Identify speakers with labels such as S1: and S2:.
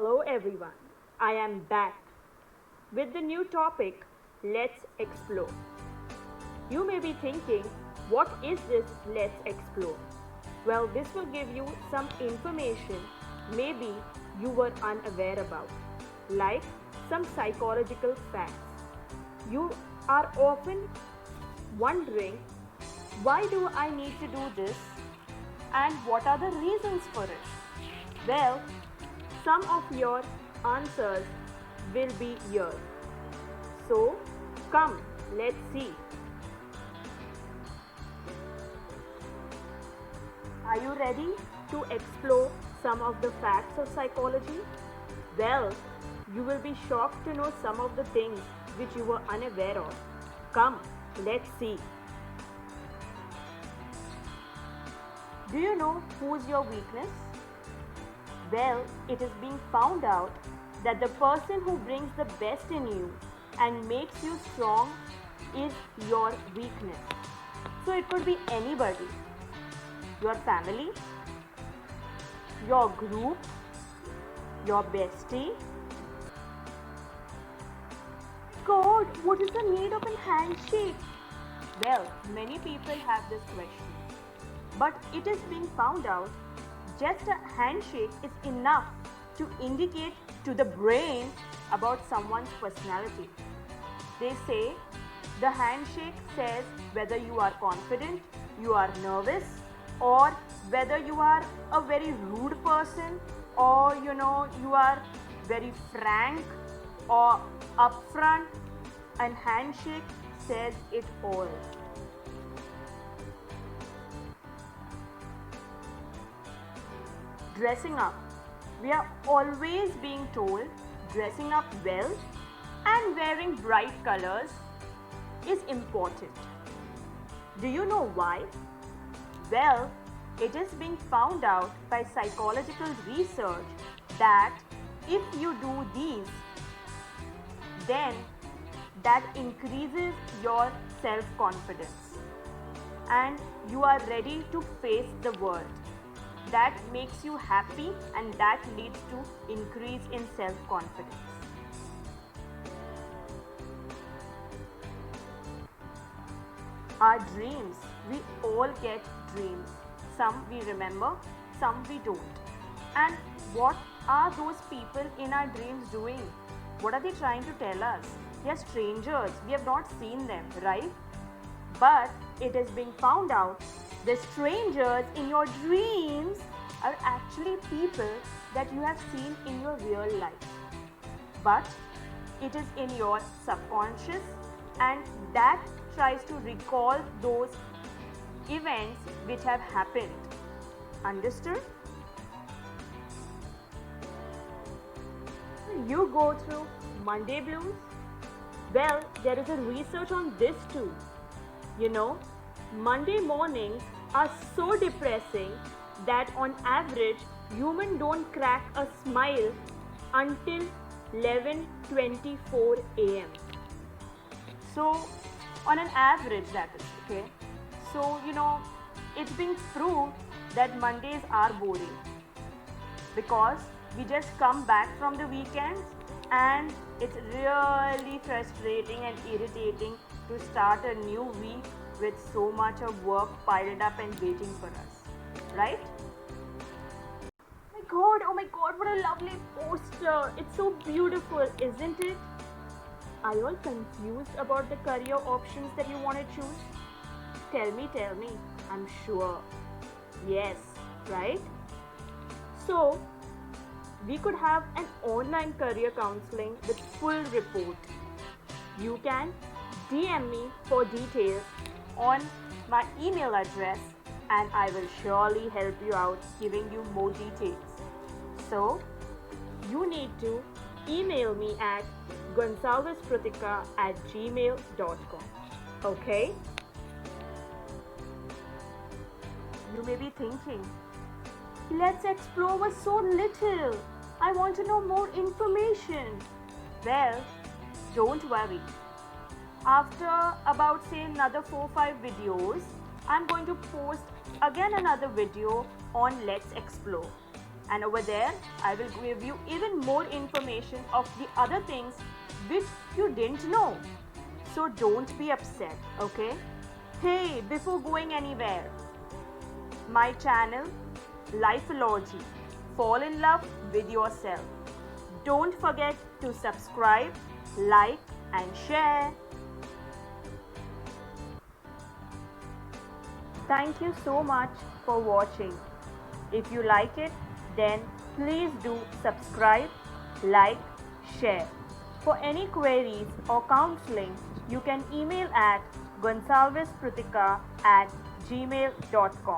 S1: Hello everyone, I am back with the new topic. Let's explore. You may be thinking, what is this Let's Explore? Well, this will give you some information maybe you were unaware about, like some psychological facts. You are often wondering, why do I need to do this and what are the reasons for it? Well, some of your answers will be here. So, come, let's see. Are you ready to explore some of the facts of psychology? Well, you will be shocked to know some of the things which you were unaware of. Come, let's see. Do you know who's your weakness? Well, it is being found out that the person who brings the best in you and makes you strong is your weakness. So it could be anybody. Your family, your group, your bestie. God, what is the need of a handshake? Well, many people have this question. But it is being found out just a handshake is enough to indicate to the brain about someone's personality. They say the handshake says whether you are confident, you are nervous, or whether you are a very rude person, or you are very frank or upfront, and handshake says it all. Dressing up. We are always being told dressing up well and wearing bright colors is important. Do you know why? Well, it is being found out by psychological research that if you do these, then that increases your self-confidence and you are ready to face the world. That makes you happy and that leads to increase in self-confidence. Our dreams, we all get dreams. Some we remember, some we don't. And what are those people in our dreams doing? What are they trying to tell us? They are strangers, we have not seen them, right? But it is being found out the strangers in your dreams are actually people that you have seen in your real life. But it is in your subconscious and that tries to recall those events which have happened. Understood? You go through Monday blues? Well, there is a research on this too. Monday mornings are so depressing that on average humans don't crack a smile until 11:24 a.m. So on an average that is, okay? So it's been proved that Mondays are boring because we just come back from the weekends and it's really frustrating and irritating to start a new week with so much of work piled up and waiting for us, right? Oh my god, what a lovely poster. It's so beautiful, isn't it? Are you all confused about the career options that you want to choose? Tell me, I'm sure. Yes, right? So, we could have an online career counseling with full report. You can DM me for details on my email address and I will surely help you out giving you more details. So, you need to email me at gonsalvespratika@gmail.com. Okay? You may be thinking, Let's Explore was so little. I want to know more information. Well, don't worry. After about say another 4-5 videos, I'm going to post again another video on Let's Explore. And over there, I will give you even more information of the other things which you didn't know. So don't be upset, okay? Hey, before going anywhere, my channel, Lifeology. Fall in love with yourself. Don't forget to subscribe, like, and share. Thank you so much for watching. If you like it, then please do subscribe, like, share. For any queries or counseling, you can email at gonsalvespritika@gmail.com.